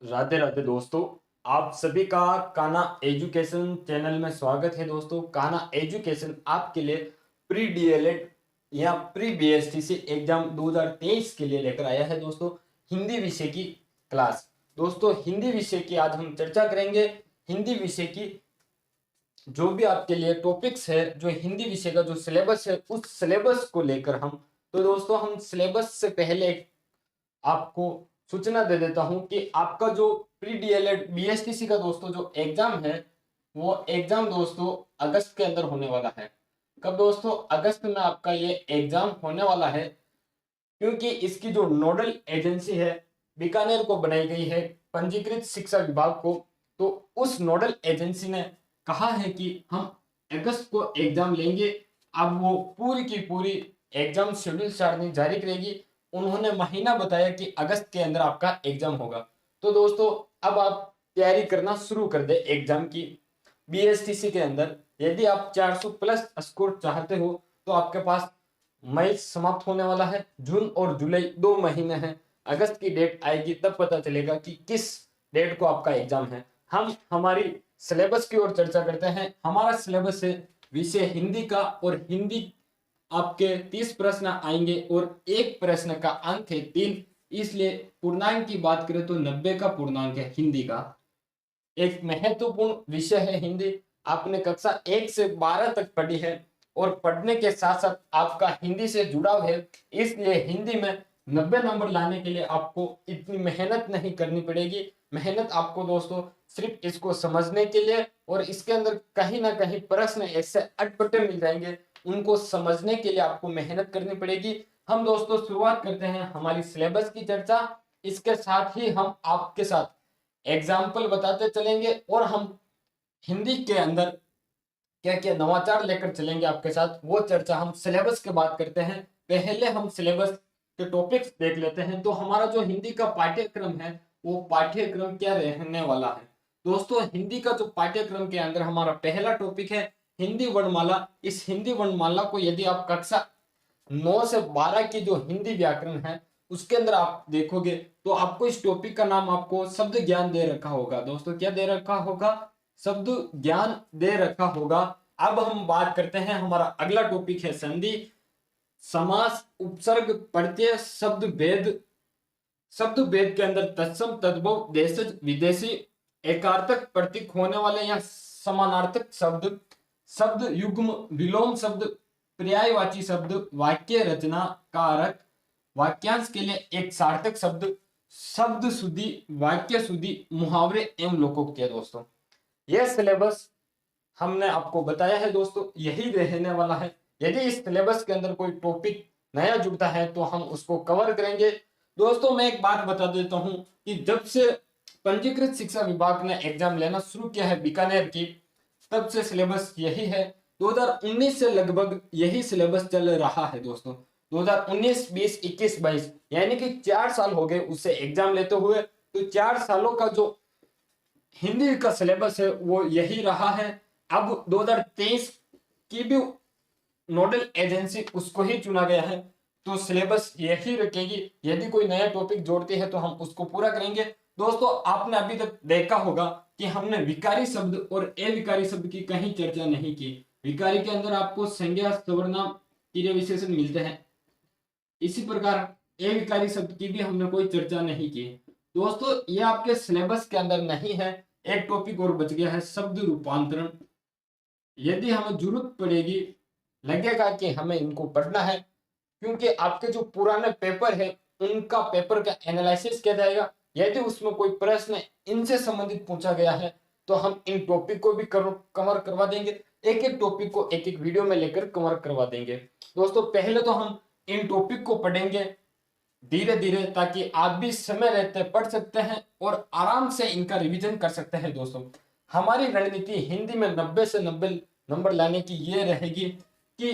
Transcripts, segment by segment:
राधे राधे दोस्तों। आप सभी का काना एजुकेशन चैनल में स्वागत है। दोस्तों, काना एजुकेशन आपके लिए प्री डीएलएड या प्री बीएसटीसी एग्जाम 2023 के लिए लेकर आया है दोस्तों हिंदी विषय की क्लास। दोस्तों, हिंदी विषय की आज हम चर्चा करेंगे। हिंदी विषय की जो भी आपके लिए टॉपिक्स है, जो हिंदी विषय का जो सिलेबस है, उस सिलेबस को लेकर दोस्तों हम सिलेबस से पहले आपको सूचना दे देता हूं कि आपका जो प्री डीएलएड बीएसटीसी का दोस्तों जो एग्जाम है, वो एग्जाम दोस्तों अगस्त के अंदर होने वाला है। कब दोस्तों? अगस्त में आपका ये एग्जाम होने वाला है, क्योंकि इसकी जो नोडल एजेंसी है बीकानेर को बनाई गई है, पंजीकृत शिक्षा विभाग को। तो उस नोडल एजेंसी ने कहा है कि हम अगस्त को एग्जाम लेंगे। अब वो पूरी की पूरी एग्जाम शेड्यूल सारणी जारी करेगी। उन्होंने महीना बताया कि अगस्त के अंदर आपका एग्जाम होगा। तो दोस्तों, अब आप तैयारी करना शुरू कर दे एग्जाम की। बीएसटीसी के अंदर यदि आप 400 प्लस स्कोर चाहते हो तो आपके पास मई समाप्त होने वाला है, जून और जुलाई 2 महीने हैं। अगस्त की डेट आएगी तब पता चलेगा कि किस डेट को आपका एग्जाम है। हम हमारी सिलेबस की ओर चर्चा करते हैं। हमारा सिलेबस है विषय हिंदी का, और हिंदी आपके 30 प्रश्न आएंगे और एक प्रश्न का अंक है 3। इसलिए पूर्णांक की बात करें तो 90 का पूर्णांक है हिंदी का। एक महत्वपूर्ण विषय है हिंदी। आपने कक्षा 1 से 12 तक पढ़ी है, और पढ़ने के साथ साथ आपका हिंदी से जुड़ाव है। इसलिए हिंदी में 90 नंबर लाने के लिए आपको इतनी मेहनत नहीं करनी पड़ेगी। मेहनत आपको दोस्तों सिर्फ इसको समझने के लिए, और इसके अंदर कहीं ना कहीं प्रश्न ऐसे अटपटे मिल जाएंगे, उनको समझने के लिए आपको मेहनत करनी पड़ेगी। हम दोस्तों शुरुआत करते हैं हमारी सिलेबस की चर्चा। इसके साथ ही हम आपके साथ एग्जाम्पल बताते चलेंगे, और हम हिंदी के अंदर क्या क्या नवाचार लेकर चलेंगे आपके साथ, वो चर्चा हम सिलेबस के बात करते हैं। पहले हम सिलेबस के टॉपिक्स देख लेते हैं। तो हमारा जो हिंदी का पाठ्यक्रम है, वो पाठ्यक्रम क्या रहने वाला है दोस्तों? हिंदी का जो पाठ्यक्रम के अंदर हमारा पहला टॉपिक है हिंदी वर्णमाला। इस हिंदी वर्णमाला को यदि आप कक्षा 9 से 12 की जो हिंदी व्याकरण है उसके अंदर आप देखोगे तो आपको इस टॉपिक का नाम आपको शब्द ज्ञान दे रखा होगा। दोस्तों, क्या दे रखा होगा? शब्द ज्ञान दे रखा होगा। अब हम बात करते हैं, हमारा अगला टॉपिक है संधि, समास, उपसर्ग, प्रत्यय, शब्द भेद। शब्द भेद के अंदर तत्सम, तद्भव, देशज, विदेशी, एकार्थक प्रतीक होने वाले या समानार्थक शब्द, शब्द युग्म, विलोम शब्द, पर्यायवाची शब्द, वाक्य रचना कारक, वाक्यांश के लिए एक सार्थक शब्द, शब्द शुद्धि, वाक्य शुद्धि, मुहावरे एवं लोकोक्ति। दोस्तों, यह सिलेबस हमने आपको बताया है दोस्तों, यही रहने वाला है। यदि इस सिलेबस के अंदर कोई टॉपिक नया जुड़ता है तो हम उसको कवर करेंगे। दोस्तों, मैं एक बात बता देता हूं कि जब से पंजीकृत शिक्षा विभाग ने एग्जाम लेना शुरू किया है बीकानेर की, तब से सिलेबस यही है। 2019 से लगभग यही सिलेबस चल रहा है दोस्तों। 2019, 20, 21, 22 यानी कि 4 साल हो गए उससे एग्जाम लेते हुए। तो 4 सालों का जो हिंदी का सिलेबस है वो यही रहा है। अब 2023 की भी नोडल एजेंसी उसको ही चुना गया है, तो सिलेबस यही रखेगी। यदि कोई नया टॉपिक जोड़ती है तो हम उसको पूरा करेंगे। दोस्तों, आपने अभी तक देखा होगा कि हमने विकारी शब्द और अविकारी शब्द की कहीं चर्चा नहीं की। विकारी के अंदर आपको संज्ञा, सर्वनाम, क्रिया विशेषण मिलते हैं। इसी प्रकार अविकारी शब्द की भी हमने कोई चर्चा नहीं की। दोस्तों, ये आपके सिलेबस के अंदर नहीं है। एक टॉपिक और बच गया है, शब्द रूपांतरण। यदि हमें जरूरत पड़ेगी, लगेगा कि हमें इनको पढ़ना है, क्योंकि आपके जो पुराने पेपर है उनका पेपर का एनालिसिस किया जाएगा। यदि उसमें कोई प्रश्न इनसे संबंधित पूछा गया है तो हम इन टॉपिक को भी कवर करवा देंगे। एक एक टॉपिक को एक एक वीडियो में लेकर कवर करवा देंगे। दोस्तों, पहले तो हम इन टॉपिक को पढ़ेंगे धीरे धीरे, ताकि आप भी समय रहते पढ़ सकते हैं और आराम से इनका रिवीजन कर सकते हैं। दोस्तों, हमारी रणनीति हिंदी में 90 से 90 नंबर लाने की ये रहेगी कि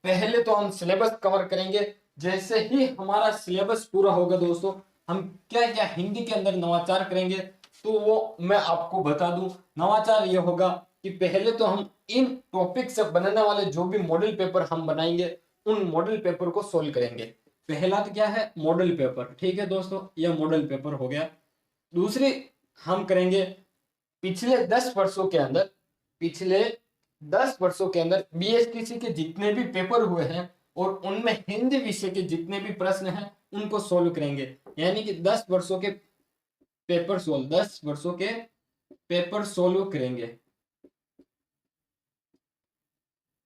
पहले तो हम सिलेबस कवर करेंगे। जैसे ही हमारा सिलेबस पूरा होगा दोस्तों, हम क्या क्या हिंदी के अंदर नवाचार करेंगे तो वो मैं आपको बता दूं। नवाचार ये होगा कि पहले तो हम इन टॉपिक से बनने वाले जो भी मॉडल पेपर हम बनाएंगे, उन मॉडल पेपर को सोल्व करेंगे। पहला तो क्या है? Model paper. ठीक है दोस्तों, यह मॉडल पेपर हो गया। दूसरी हम करेंगे पिछले 10 वर्षों के अंदर, पिछले 10 वर्षों के अंदर बीएसटीसी के जितने भी पेपर हुए हैं और उनमें हिंदी विषय के जितने भी प्रश्न हैं उनको सोल्व करेंगे। यानी कि 10 वर्षों के पेपर सोल्व, 10 वर्षों के पेपर सोल्व करेंगे।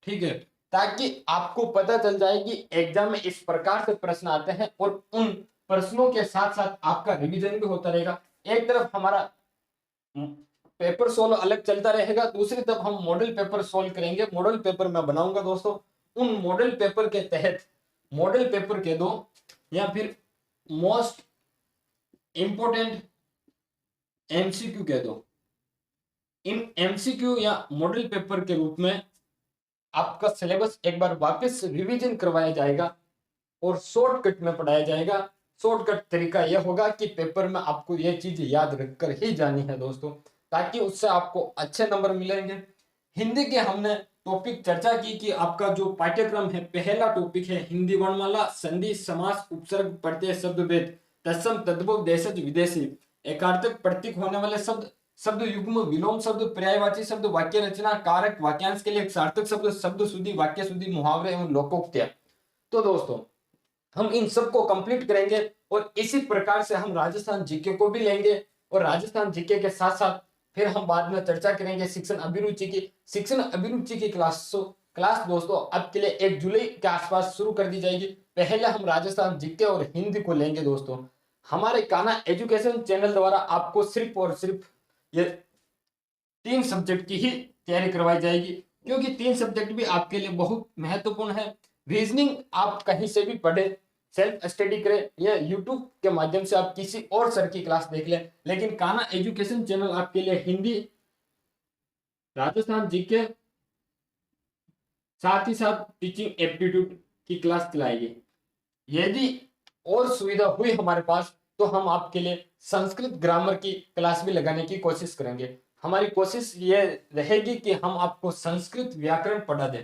ठीक है, ताकि आपको पता चल जाए कि एग्जाम में इस प्रकार से प्रश्न आते हैं और उन प्रश्नों के साथ साथ आपका रिवीजन भी होता रहेगा। एक तरफ हमारा पेपर सोल्व अलग चलता रहेगा, दूसरी तरफ हम मॉडल पेपर सोल्व करेंगे। मॉडल पेपर मैं बनाऊंगा दोस्तों, उन मॉडल पेपर के तहत मॉडल पेपर के दो या फिर मोस्ट इंपोर्टेंट एमसीक्यू कह दो, इन एमसीक्यू या मॉडल पेपर के रूप में आपका सिलेबस एक बार वापस रिवीजन करवाया जाएगा और शॉर्टकट में पढ़ाया जाएगा। शॉर्टकट तरीका यह होगा कि पेपर में आपको यह चीज याद रखकर ही जानी है दोस्तों, ताकि उससे आपको अच्छे नंबर मिलेंगे। हिंदी के हमने टॉपिक चर्चा की कि आपका जो पाठ्यक्रम है, पहला टॉपिक है हिंदी वर्णमाला, संधि, समास, उपसर्ग, प्रत्यय, शब्द भेद, तत्सम, तद्भव, देशज, विदेशी, एकार्थक प्रतीक होने वाले शब्द, शब्द युग्म, विलोम शब्द, पर्यायवाची शब्द, वाक्य रचना, कारक, वाक्यांश के लिए सार्थक शब्द, शब्द शुद्धि, वाक्य शुद्धि, मुहावरे एवं लोकोक्तियां। तो दोस्तों हम इन सबको कंप्लीट करेंगे और इसी प्रकार से हम राजस्थान जीके को भी लेंगे और राजस्थान जीके के साथ साथ फिर हम बाद में चर्चा करेंगे शिक्षण अभिरुचि की। शिक्षण अभिरुचि की क्लास दोस्तों अब के लिए 1 जुलाई के आसपास शुरू कर दी जाएगी। पहले हम राजस्थान जीके और हिंदी को लेंगे दोस्तों। हमारे कान्हा एजुकेशन चैनल द्वारा आपको सिर्फ और सिर्फ ये 3 सब्जेक्ट की ही तैयारी करवाई जाएगी, क्योंकि 3 सब्जेक्ट भी आपके लिए बहुत महत्वपूर्ण है। रीजनिंग आप कहीं से भी पढ़े, सेल्फ स्टडी करें या यूट्यूब के माध्यम से आप किसी और सर की क्लास देख लें, लेकिन कान्हा एजुकेशन चैनल आपके लिए हिंदी, राजस्थान जीके, साथ ही साथ टीचिंग एप्टीट्यूड की क्लास चलाएगी। यदि और सुविधा हुई हमारे पास तो हम आपके लिए संस्कृत ग्रामर की क्लास भी लगाने की कोशिश करेंगे। हमारी कोशिश ये रहेगी कि हम आपको संस्कृत व्याकरण पढ़ा दें,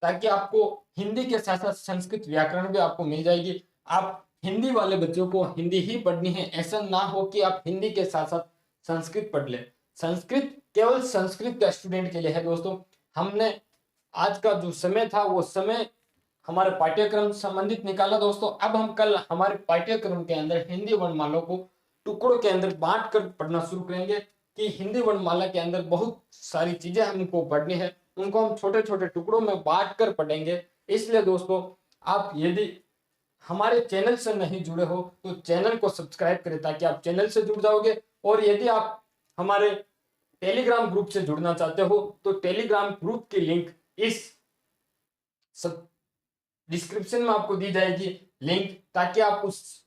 ताकि आपको हिंदी के साथ साथ संस्कृत व्याकरण भी आपको मिल जाएगी। आप हिंदी वाले बच्चों को हिंदी ही पढ़नी है, ऐसा ना हो कि आप हिंदी के साथ साथ संस्कृत पढ़ लें। संस्कृत केवल संस्कृत के स्टूडेंट के लिए है दोस्तों। हमने आज का जो समय था वो समय हमारे पाठ्यक्रम संबंधित निकाला दोस्तों। अब हम कल हमारे पाठ्यक्रम के अंदर हिंदी वर्णमाला को टुकड़ों के अंदर बांट कर पढ़ना शुरू करेंगे, कि हिंदी वर्णमाला के अंदर बहुत सारी चीजें हमको पढ़नी है, उनको हम छोटे छोटे टुकड़ों में बांट कर पढ़ेंगे। इसलिए दोस्तों आप यदि हमारे चैनल से नहीं जुड़े हो तो चैनल को सब्सक्राइब करें, ताकि आप चैनल से जुड़ जाओगे। और यदि आप हमारे टेलीग्राम ग्रुप से जुड़ना चाहते हो तो टेलीग्राम ग्रुप की लिंक इस सब डिस्क्रिप्शन में आपको दी जाएगी लिंक, ताकि आप उस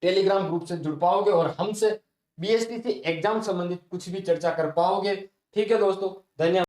टेलीग्राम ग्रुप से जुड़ पाओगे और हमसे बीएसटीसी एग्जाम संबंधित कुछ भी चर्चा कर पाओगे। ठीक है दोस्तों, धन्यवाद।